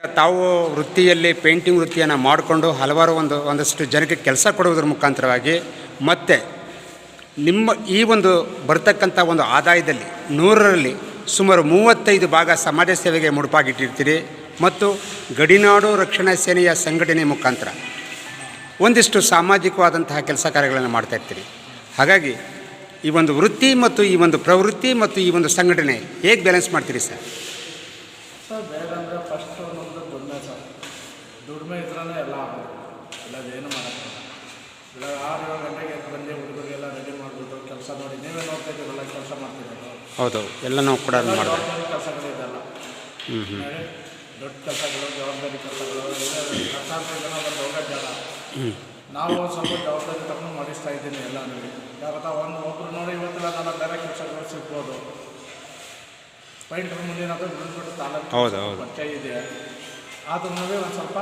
ತಾವು ವೃತ್ತಿಯಲ್ಲಿ ಪೇಂಟಿಂಗ್ ವೃತ್ತಿಯನ್ನು ಮಾಡಿಕೊಂಡು ಹಲವಾರು ಒಂದಷ್ಟು ಜನಕ್ಕೆ ಕೆಲಸ ಕೊಡುವುದರ ಮುಖಾಂತರವಾಗಿ ಮತ್ತು ನಿಮ್ಮ ಈ ಒಂದು ಬರ್ತಕ್ಕಂಥ ಒಂದು ಆದಾಯದಲ್ಲಿ 100ರಲ್ಲಿ ಸುಮಾರು 35 ಭಾಗ ಸಮಾಜ ಸೇವೆಗೆ ಮುಡುಪಾಗಿಟ್ಟಿರ್ತೀರಿ ಮತ್ತು ಗಡಿನಾಡು ರಕ್ಷಣಾ ಸೇನೆಯ ಸಂಘಟನೆ ಮುಖಾಂತರ ಒಂದಿಷ್ಟು ಸಾಮಾಜಿಕವಾದಂತಹ ಕೆಲಸ ಕಾರ್ಯಗಳನ್ನು ಮಾಡ್ತಾಯಿರ್ತೀರಿ. ಹಾಗಾಗಿ ಈ ಒಂದು ವೃತ್ತಿ ಮತ್ತು ಈ ಒಂದು ಪ್ರವೃತ್ತಿ ಮತ್ತು ಈ ಒಂದು ಸಂಘಟನೆ ಹೇಗೆ ಬ್ಯಾಲೆನ್ಸ್ ಮಾಡ್ತೀರಿ ಸರ್? ಸರ್ ಬೇರೆ ಅಂದರೆ ಫಸ್ಟು ನಮ್ಮದು ದುಡಿಮೆ ಸರ್. ದುಡಿಮೆ ಇದ್ರೇ ಎಲ್ಲ ಆಗೋದು, ಇಲ್ಲದೇನು ಮಾಡೋಕ್ಕೆ ಇಲ್ಲ. 6-7 ಗಂಟೆಗೆ ಬಂದು ಹುಡುಗರಿಗೆಲ್ಲ ರೆಡಿ ಮಾಡಿಬಿಟ್ಟು ಕೆಲಸ ನೋಡಿ, ನೀವೇ ನೋಡ್ತಾ ಇದ್ದೀರಲ್ಲ ಕೆಲಸ ಮಾಡ್ತಿರೋದು. ಹೌದು, ಎಲ್ಲ ನಾವು ಕೂಡ ಜವಾಬ್ದಾರಿ ಕೆಲಸಗಳಿದೆಲ್ಲ ದೊಡ್ಡ ಕೆಲಸಗಳು, ಜವಾಬ್ದಾರಿ ಕೆಲಸಗಳು. 10,000 ಜನ ಬಂದು ಹೋಗೋದಿಲ್ಲ. ನಾವು ಸ್ವಲ್ಪ ಜವಾಬ್ದಾರಿ ತಗೊಂಡು ಮಾಡಿಸ್ತಾ ಇದ್ದೀನಿ ಎಲ್ಲ ನೋಡಿ. ಯಾವತ್ತ ಒಬ್ಬರು ನೋಡಿ ಇವತ್ತೆಲ್ಲ ನಾನು ಬೇರೆ ಕೆಲಸಗಳು ಸಿಗ್ಬೋದು. ಪೈಂಟ್ರ್ ಮುಂದಿನದು ಬಿಟ್ಬಿಟ್ಟು ತಾಲೂಕು ಪರಿಚಯ ಇದೆ, ಅದನ್ನೂ ಒಂದು ಸ್ವಲ್ಪ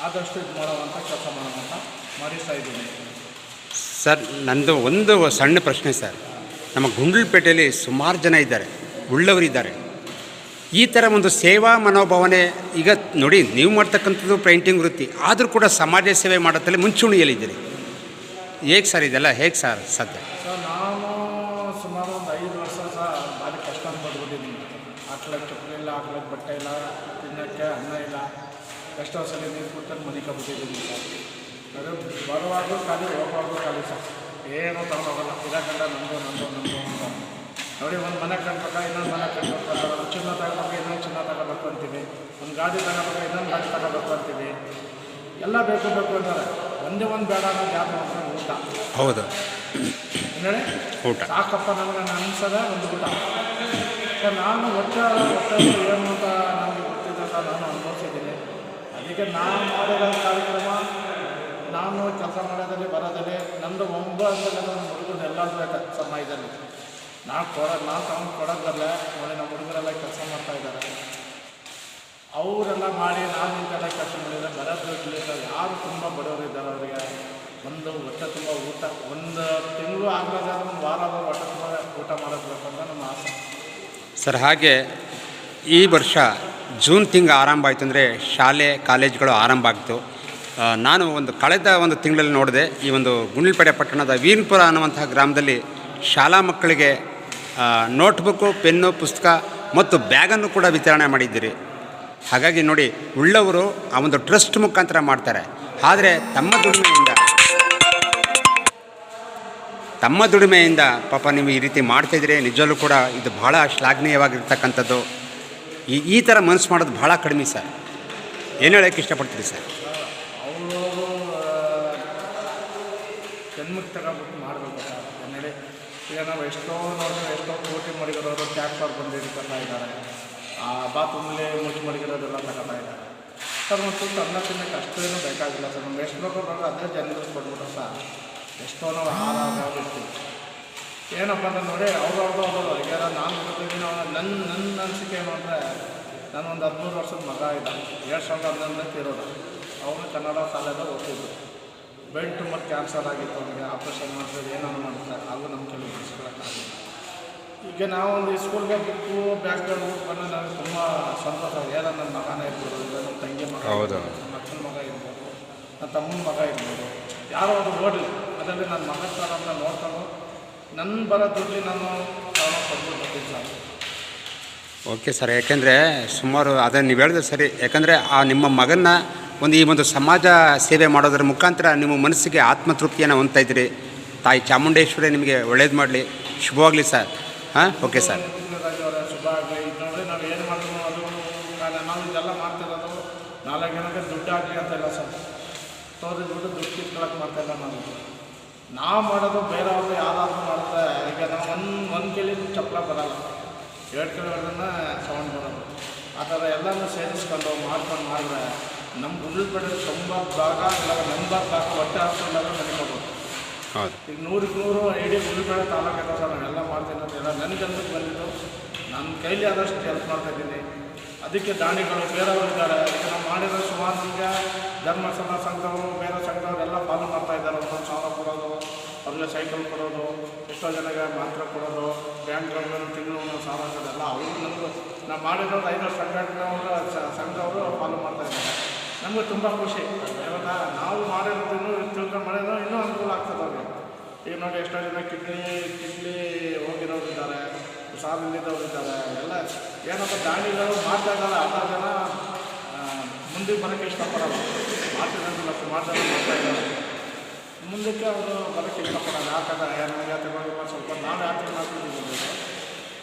ಆದಷ್ಟು ಇದು ಮಾಡೋವಂಥ ಕೆಲಸ ಮಾಡೋವಂಥ ಮಾಡಿಸ್ತಾ ಇದ್ದೀನಿ ಸರ್. ನಂದು ಒಂದು ಸಣ್ಣ ಪ್ರಶ್ನೆ ಸರ್. ನಮ್ಮ ಗುಂಡ್ಲುಪೇಟೆಯಲ್ಲಿ ಸುಮಾರು ಜನ ಇದ್ದಾರೆ, ಉಳ್ಳವರಿದ್ದಾರೆ. ಈ ಥರ ಒಂದು ಸೇವಾ ಮನೋಭಾವನೆ ಈಗ ನೋಡಿ, ನೀವು ಮಾಡ್ತಕ್ಕಂಥದ್ದು ಪೇಂಟಿಂಗ್ ವೃತ್ತಿ ಆದರೂ ಕೂಡ ಸಮಾಜ ಸೇವೆ ಮಾಡೋದ್ರಲ್ಲಿ ಮುಂಚೂಣಿಯಲ್ಲಿದ್ದೀರಿ. ಹೇಗೆ ಸರ್ ಇದೆಲ್ಲ ಹೇಗೆ ಸರ್ ಸಾಧ್ಯ? ಸರ್ ನಾನು ಸುಮಾರು ಒಂದು 5 ವರ್ಷ ಸಹ ಭಾರಿ ಕಷ್ಟ ಪಡ್ಬಿಟ್ಟಿದ್ದೀನಿ. ಹಾಕ್ಲಿಕ್ಕೆ ಚಪ್ಪಲಿ ಇಲ್ಲ, ಹಾಕ್ಲಿಕ್ಕೆ ಬಟ್ಟೆ ಇಲ್ಲ, ತಿನ್ನೋಕ್ಕೆ ಅನ್ನ ಇಲ್ಲ. ಎಷ್ಟೋ ಸಲ ನೀರು ಕೊಟ್ಟು ಮನಿಕೊಬಿಟ್ಟಿದ್ದೀನಿ ಸರ್. ಅದು ಬರುವಾಗೂ ಖಾಲಿ, ಹೋಗುವಾಗೂ ಖಾಲಿ ಸರ್. ಏನೂ ತಗೊಂಡೋಗಲ್ಲ. ಇರೋಕಂಡ ನಮ್ಮದು ಅಂತ ನೋಡಿ. ಒಂದು ಮನೆ ಕಟ್ಬೇಕಾ, ಇನ್ನೊಂದು ಮನೆ ಕಟ್ಬೇಕು. ಚಿನ್ನ ತಗೋಬೇಕು, ಇನ್ನೊಂದು ಚಿನ್ನ ತಗೋಬೇಕು ಅಂತೀವಿ. ಒಂದು ಗಾಡಿ ತಗೋಬೇಕು, ಇನ್ನೊಂದು ಗಾಡಿ ತಗೋಬೇಕು ಅಂತೀವಿ. ಎಲ್ಲ ಬೇಕು ಅಂತಾರೆ. ಒಂದೇ ಒಂದು ಬೇಡ ಅನ್ನೋದು ಯಾರು ಮಾತ್ರ ಊಟ. ಹೌದು, ಅಂದರೆ ಊಟ ಸಾಕಪ್ಪ ನನಗೆ ಅನಿಸೋದೇ ಒಂದು ಊಟ. ಸರ್ ನಾನು ಒಟ್ಟು ಏನು ಅಂತ ನನಗೆ ಗೊತ್ತಿದ್ದಂತ ನಾನು ಅನುಭವಿಸಿದ್ದೀನಿ. ಅದಕ್ಕೆ ನಾನು ಮಾಡಿರೋ ಕಾರ್ಯಕ್ರಮ, ನಾನು ಕೆಲಸ ಮಾಡೋದಲ್ಲಿ ಬರೋದಲ್ಲಿ ನಮ್ಮದು 9 ಜನ ಹುಡುಗರು ಎಲ್ಲರೂ ಬೇಕು ಸಮಾಜದಲ್ಲಿ. ನಾನು ತಗೊಂಡು ಕೊಡೋದಲ್ಲೇ ನೋಡಿ ನಮ್ಮ ಹುಡುಗರೆಲ್ಲ ಕೆಲಸ ಮಾಡ್ತಾಯಿದ್ದಾರೆ. ಅವರೆಲ್ಲ ಮಾಡಿ ನಾನು ಇಂತೆಲ್ಲ ಕೆಲಸ ಮಾಡಿದರೆ ಬರೋದು ಯಾರು ತುಂಬ ಬಡವರು ಇದ್ದಾರೆ ಅವರಿಗೆ ಒಂದು ಹೊಟ್ಟೆ ತುಂಬ ಊಟ, ಒಂದು ತಿಂಗಳು ಆಗಲಾದ್ರೆ ಒಂದು ವಾರ ಹೊಟ್ಟೆ ತುಂಬ ಊಟ ಮಾಡೋದು ಅಂತ ನಮ್ಮ ಆಸೆ ಸರ್. ಹಾಗೆ ಈ ವರ್ಷ ಜೂನ್ ತಿಂಗಳು ಆರಂಭ ಆಯಿತು ಅಂದರೆ ಶಾಲೆ ಕಾಲೇಜುಗಳು ಆರಂಭ ಆಗ್ತು. ನಾನು ಕಳೆದ ಒಂದು ತಿಂಗಳಲ್ಲಿ ನೋಡಿದೆ, ಈ ಒಂದು ಗುಂಡ್ಲುಪೇಟೆ ಪಟ್ಟಣದ ವೀರಪುರ ಅನ್ನುವಂತಹ ಗ್ರಾಮದಲ್ಲಿ ಶಾಲಾ ಮಕ್ಕಳಿಗೆ ನೋಟ್ಬುಕ್ಕು, ಪೆನ್ನು, ಪುಸ್ತಕ ಮತ್ತು ಬ್ಯಾಗನ್ನು ಕೂಡ ವಿತರಣೆ ಮಾಡಿದ್ದೀರಿ. ಹಾಗಾಗಿ ನೋಡಿ, ಉಳ್ಳವರು ಆ ಒಂದು ಟ್ರಸ್ಟ್ ಮುಖಾಂತರ ಮಾಡ್ತಾರೆ. ಆದರೆ ತಮ್ಮ ದುಡಿಮೆಯಿಂದ ಪಾಪ ನೀವು ಈ ರೀತಿ ಮಾಡ್ತಾಯಿದ್ರೆ ನಿಜವಲ್ಲೂ ಕೂಡ ಇದು ಭಾಳ ಶ್ಲಾಘನೀಯವಾಗಿರ್ತಕ್ಕಂಥದ್ದು. ಈ ಥರ ಮನಸ್ಸು ಮಾಡೋದು ಭಾಳ ಕಡಿಮೆ ಸರ್. ಏನು ಹೇಳೋಕ್ಕೆ ಇಷ್ಟಪಡ್ತೀರಿ ಸರ್? ಅವರು ಜನ್ಮಕ್ಕೆ ತಗೋಬಿಟ್ಟು ಮಾಡಬೇಕು ಸರ್. ಆಮೇಲೆ ಈಗ ನಾವು ಎಷ್ಟೋ ಕೋಟಿ ಮಡಿಗಿರೋರು ಟ್ಯಾಕ್ಸ್ ಅವ್ರು ಬಂದು ಹಿಡ್ಕೊತಾ ಇದ್ದಾರೆ. ಬಾತ್ರೂಮಲ್ಲಿ ಮುಚ್ಚಿ ಮಡಿಗಿರೋದೆಲ್ಲ ತಗೋತಾ ಇದ್ದಾರೆ ಸರ್. ಮತ್ತು ಅನ್ನ ತಿನ್ನೋಕ್ಕೆ ಅಷ್ಟೇನೂ ಬೇಕಾಗಿಲ್ಲ ಸರ್. ನಮ್ಗೆ ಎಷ್ಟು ಬೇಕು ಬರೋದು ಅದೇ ಜನರಿಗೆ ಕೊಟ್ಬಿಟ್ಟು ಸರ್. ಎಷ್ಟೋ ನಾವು ಆರಾಮಾಗಿರ್ತೀವಿ. ಏನಪ್ಪ ಅಂತ ನೋಡಿ, ಅವ್ರವ್ರದ್ದು ಈಗ ನಾನು ಗೊತ್ತಿದ್ದೀನಿ. ನನ್ನ ಅನಿಸಿಕೆ ಏನು ಅಂದರೆ, ನಾನು ಒಂದು 13 ವರ್ಷದ ಮಗ ಇದ್ದ, 2011 ಇರೋದು. ಅವನು ಕನ್ನಡ ಶಾಲೆಗೆ ಓದ್ತಿದ್ದು. ಬೆಲ್ಟ್ ಮತ್ತು ಕ್ಯಾನ್ಸರ್ ಆಗಿತ್ತು ಅವನಿಗೆ. ಆಪ್ರೇಷನ್ ಮಾಡ್ತಿದ್ದು, ಏನಾದ್ರು ಮಾಡ್ತಾರೆ. ಹಾಗೂ ನಮ್ಮ ಕೆಲವು ಬಿಡಿಸ್ಕೊಳ್ಳೋಕ್ಕಾಗಿಲ್ಲ. ಈಗ ನಾವು ಒಂದು ಸ್ಕೂಲ್ಗೆ ಬುಕ್ಕು ಬ್ಯಾಗ್ಗಳು ಬಂದು ನನಗೆ ತುಂಬ ಸಂತೋಷ. ಏನೋ ನನ್ನ ಮಗನೇ ಇರ್ಬೋದು, ಇಲ್ಲ ನಮ್ಮ ತಂಗಿ ಮಗ, ನಮ್ಮ ಅಕ್ಕನ ಮಗ ಇರ್ಬೋದು, ನನ್ನ ತಮ್ಮನ ಮಗ ಇರ್ಬೋದು, ಯಾರೋ ಅದು ಓಡಲಿ ಅದರಲ್ಲಿ ನನ್ನ ಮಗ ಥರ ಅಂತ ನೋಡ್ಕೊಂಡು ನನ್ನ ಬರೋ ದುಡ್ಡು ನಾನು ಕೊಟ್ಬಿಟ್ಟು ಬರ್ತೀನಿ ಸರ್. Okay sir. ಯಾಕೆಂದರೆ ಸುಮಾರು ಅದನ್ನು ನೀವು ಹೇಳಿದ್ರೆ ಸರಿ. ಯಾಕಂದರೆ ನಿಮ್ಮ ಮಗನ ಈ ಒಂದು ಸಮಾಜ ಸೇವೆ ಮಾಡೋದ್ರ ಮುಖಾಂತರ ನಿಮ್ಮ ಮನಸ್ಸಿಗೆ ಆತ್ಮತೃಪ್ತಿಯನ್ನು ಹೊಂದ್ತಾ ಇದ್ದೀರಿ. ತಾಯಿ ಚಾಮುಂಡೇಶ್ವರಿ ನಿಮಗೆ ಒಳ್ಳೇದು ಮಾಡಲಿ, ಶುಭವಾಗಲಿ ಸರ್. ಹಾಂ, ಓಕೆ ಸರ್. ಶುಭ ಆಗಲಿ. ಇದು ನೋಡಿ, ನಾವು ಏನು ಮಾಡಿದ್ರು ಅದು ನಾವು ಇದೆಲ್ಲ ಮಾಡ್ತಿರೋದು 4 ಜನಕ್ಕೆ ದುಡ್ಡು ಆಗಲಿ ಅಂತ ಇಲ್ಲ ಸರ್. ದುಡ್ಡು ಕಿತ್ಕೊಳ್ಳೋಕೆ ಮಾಡ್ತಾಯಿಲ್ಲ. ನಾವು ಮಾಡೋದು ಬೇರೆಯವ್ರದ್ದು ಯಾರಾದರೂ ಮಾಡಿದ್ರೆ, ಈಗ ನಾವು ಒಂದು ಕೇಳಿ ಚಪ್ಪಲ ಬರೋಲ್ಲ, 2 ಕೇಳಿಗಳನ್ನ ಸೌಂಡ್ ಬರೋದು. ಆ ಥರ ಎಲ್ಲನೂ ಸೇರಿಸ್ಕೊಂಡು ಮಾಡಿದ್ರೆ ನಮ್ಮ ಗುಂಡ್ಲುಪೇಟೆ 90 ಭಾಗ ಇಲ್ಲ 80 ಭಾಗ ಹೊಟ್ಟೆ ಹಾಕ್ಕೊಂಡಾಗ ನೆನಕೋಬೋದು. ಹೌದು. ಈಗ 100ಕ್ಕೆ 100 ಇಡೀ ಗುಂಡ್ಲುಪೇಟೆ ತಾಲೂಕು ಕೆಲಸ ನಾವೆಲ್ಲ ಮಾಡ್ತೀನಿ ಅಂತೆಲ್ಲ ನನ್ನ ಕೆಲಸಕ್ಕೆ ಬಂದಿದ್ದು. ನನ್ನ ಕೈಲಿ ಆದಷ್ಟು ಹೆಲ್ಪ್ ಮಾಡ್ತಾಯಿದ್ದೀನಿ. ಅದಕ್ಕೆ ದಾನಿಗಳು ಬೇರೆಯವರು ಇದ್ದಾರೆ. ಈಗ ನಾವು ಮಾಡಿರೋ ಸುಮಾರು ನಮಗೆ ಧರ್ಮಸ್ಥಳ ಸಂಘದವರು, ಬೇರೆ ಸಂಘದವರು ಎಲ್ಲ ಫಾಲೋ ಮಾಡ್ತಾಯಿದ್ದಾರೆ. 1,000 ಕೊಡೋದು, ಅವ್ರಿಗೆ ಸೈಕಲ್ ಕೊಡೋದು, ಎಷ್ಟೋ ಜನಕ್ಕೆ ಮಾತ್ರ ಕೊಡೋದು, ಬ್ಯಾಂಕ್ಗಳಲ್ಲಿ ತಿಂಗಳು 1,000 ಕೊಡೋದೆಲ್ಲ ಅವರು ನಾವು ಮಾಡಿರೋದು 5 ಸಂಘಟನೆಯವರು ಸಂಘದವರು ಫಾಲೋ ಮಾಡ್ತಾ ಇದ್ದಾರೆ. ನಮಗೆ ತುಂಬ ಖುಷಿ. ಯಾವಾಗ ನಾವು ಮಾಡಿರೋದನ್ನು ತಿಳ್ಕೊಂಡು ಮಾಡಿರೋ ಇನ್ನೂ ಅನುಕೂಲ ಆಗ್ತದೆ ಅವ್ರಿಗೆ. ಈಗ ನೋಡಿ ಎಷ್ಟೋ ಜನ ಕಿಡ್ನಿ ಹೋಗಿರೋರಿದ್ದಾರೆ, ಸಾಲಿದ್ದವ್ರು ಇದ್ದಾರೆ. ಎಲ್ಲ ಏನಪ್ಪ ದಾನಿಗಳು ಮಾಡ್ತಾ ಇದ್ದಾರೆ. ಅರ್ಧ ಜನ ಮುಂದಕ್ಕೆ ಬರೋಕ್ಕೆ ಇಷ್ಟಪಡೋಲ್ಲ. ಮಾಡ್ತಿದ್ದಂಗಿಲ್ಲ, ಸುಮಾರು ಜನ ಮಾಡ್ತಾ ಇದ್ದಾರೆ. ಮುಂದಕ್ಕೆ ಅವರು ಬರೋಕ್ಕೆ ಇಷ್ಟಪಡೋಲ್ಲ. ಯಾಕಂದರೆ ನಮಗೆ ತಗೊಂಡಿಲ್ಲ ಸ್ವಲ್ಪ ನಾವು ಯಾಕೆ ಮಾಡ್ತಿದ್ದೀವಿ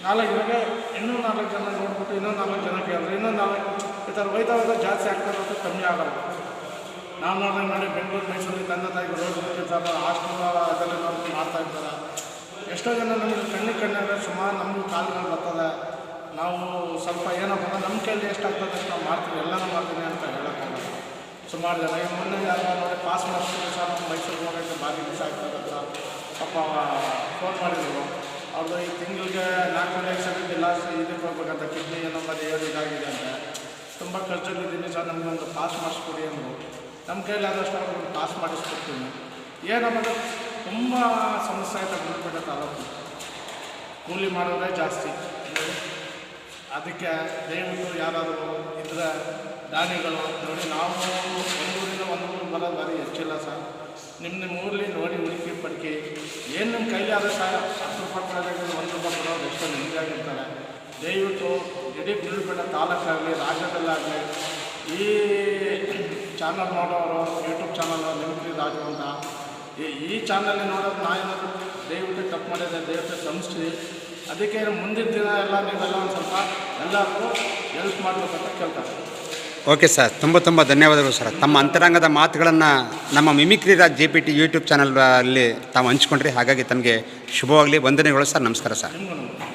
4 ಜನಕ್ಕೆ ಇನ್ನೂ 4 ಜನ ನೋಡ್ಬಿಟ್ಟು ಇನ್ನೂ 4 ಜನ ಕೇಳಿದ್ರೆ ಇನ್ನೂ 4 ಈ ಥರ ಹೋಯ್ತಾ ಜಾಸ್ತಿ ಆಗ್ತಿರೋದು ಕಮ್ಮಿ ಆಗಲ್ಲ. ನಾವು ನೋಡಿ ಬೆಂಗಳೂರು ಮೈಸೂರಿಗೆ ತಂದೆ ತಾಯಿಗೆ ರೋಡ್ ಬಿಟ್ಟಿರ್ತಾರೆ, ಹಾಸ್ಟೆಲ್ ಅದೆಲ್ಲ ನೋಡಿ ಮಾಡ್ತಾ ಇರ್ತಾರೆ. ಎಷ್ಟೋ ಜನ ನಮಗೆ ಕಣ್ಣಿಗೆ ಸುಮಾರು ನಮಗೂ ಕಾಲುಗಳು ಬರ್ತದೆ. ನಾವು ಸ್ವಲ್ಪ ಏನಪ್ಪ ನಮ್ಮ ಕೈಯಲ್ಲಿ ಎಷ್ಟಾಗ್ತದೆ ಅಷ್ಟು ನಾವು ಮಾಡ್ತೀವಿ, ಎಲ್ಲನೂ ಮಾಡ್ತೀನಿ ಅಂತ ಹೇಳೋಕ್ಕಾಗಲ್ಲ. ಸುಮಾರು ಜನ ಈಗ ಮೊನ್ನೆ ಯಾರು ನೋಡಿ ಪಾಸ್ ಮಾಡಿಸ್ತೀವಿ ಸರ್, ನಮ್ಮ ಮೈಸೂರಿಗೆ ಹೋಗೋಕ್ಕೆ ಭಾರಿ ದಿವಸ ಆಗ್ತದೆ ಸರ್, ಪಾಪ ಫೋನ್ ಮಾಡಿದ್ರು. ಅವ್ರದ್ದು ಈ ತಿಂಗಳಿಗೆ 4 ಎಕ್ಸಾಮಿಗೆ ಇಲ್ಲ ಇದಕ್ಕೆ ಹೋಗ್ಬೇಕಂತ, ಕಿಡ್ನಿ ಏನೋ ಮತ್ತೆ ಇದಾಗಿದೆ ಅಂತ, ತುಂಬ ಖರ್ಚಲ್ಲಿದ್ದೀನಿ ಸರ್, ನಮಗೆ ಒಂದು ಪಾಸ್ ಮಾಡಿಸ್ಕೊಡಿ ಅಂದರು. ನಮ್ಮ ಕೈಲಾದಷ್ಟು ಅವ್ರಿಗೆ ಪಾಸ್ ಮಾಡಿಸ್ಕೊಡ್ತೀನಿ. ಏನಂದ್ರೆ ತುಂಬ ಸಮಸ್ಯೆ ಆಯ್ತು ಗುಲ್ಬರ್ಗ ತಾಲೂಕು. ಕೂಲಿ ಮಾಡೋದೇ ಜಾಸ್ತಿ. ಅದಕ್ಕೆ ದಯವಿಟ್ಟು ಯಾರಾದರೂ ಇದ್ರೆ ದಾನಿಗಳು ನೋಡಿ, ನಾವು ಒಂದೂರಿಂದ ಒಂದೂರಿಗೆ ಬರೋದು ಭಾರಿ ಹೆಚ್ಚಿಲ್ಲ ಸರ್. ನಿಮ್ಮ ಊರಲ್ಲಿ ನೋಡಿ ಹುಡುಕಿ ಪಡ್ಕಿ ಏನು ನಿಮ್ಮ ಕೈಲಿ ಆದ್ರೆ ಸರ್ 10 ರೂಪಾಯಿ ಕೊಡೋದಾಗಿ 1 ರೂಪಾಯಿ ಕೊಡೋದು ಎಷ್ಟೋ ನಿಮಗಾಗಿರ್ತಾರೆ. ದಯವಿಟ್ಟು ಇಡೀ ಗುಲ್ಬರ್ಗ ತಾಲೂಕಾಗಲಿ ರಾಜ್ಯದಲ್ಲಾಗಲಿ ಈ ಚಾನಲ್ ನೋಡೋರು, ಯೂಟ್ಯೂಬ್ ಚಾನಲ್ ಮಿಮಿಕ್ರಿ ರಾಜು ಅಂತ ಈ ಚಾನಲ್ ನೋಡೋದು ನಾವೇನಾದರೂ ದಯವಿಟ್ಟು ತಪ್ಪು ಮಾಡಿದ್ರೆ ದಯವಿಟ್ಟು ಕ್ಷಮಿಸ್ತೀವಿ. ಅದಕ್ಕೆ ಮುಂದಿನ ದಿನ ಎಲ್ಲ ನೀವೆಲ್ಲ ಒಂದು ಸ್ವಲ್ಪ ಎಲ್ಲರಿಗೂ ಹೆಲ್ಪ್ ಮಾಡಬೇಕಂತ ಕೇಳ್ತಾರೆ. ಓಕೆ ಸರ್, ತುಂಬ ಧನ್ಯವಾದಗಳು ಸರ್. ತಮ್ಮ ಅಂತರಂಗದ ಮಾತುಗಳನ್ನು ನಮ್ಮ mimicry Raj JPT YouTube channel ಅಲ್ಲಿ ತಾವು ಹಂಚ್ಕೊಂಡ್ರಿ. ಹಾಗಾಗಿ ತಮಗೆ ಶುಭವಾಗಲಿ. ವಂದನೆಗಳು ಸರ್. ನಮಸ್ಕಾರ ಸರ್. ನಿಮಗೂ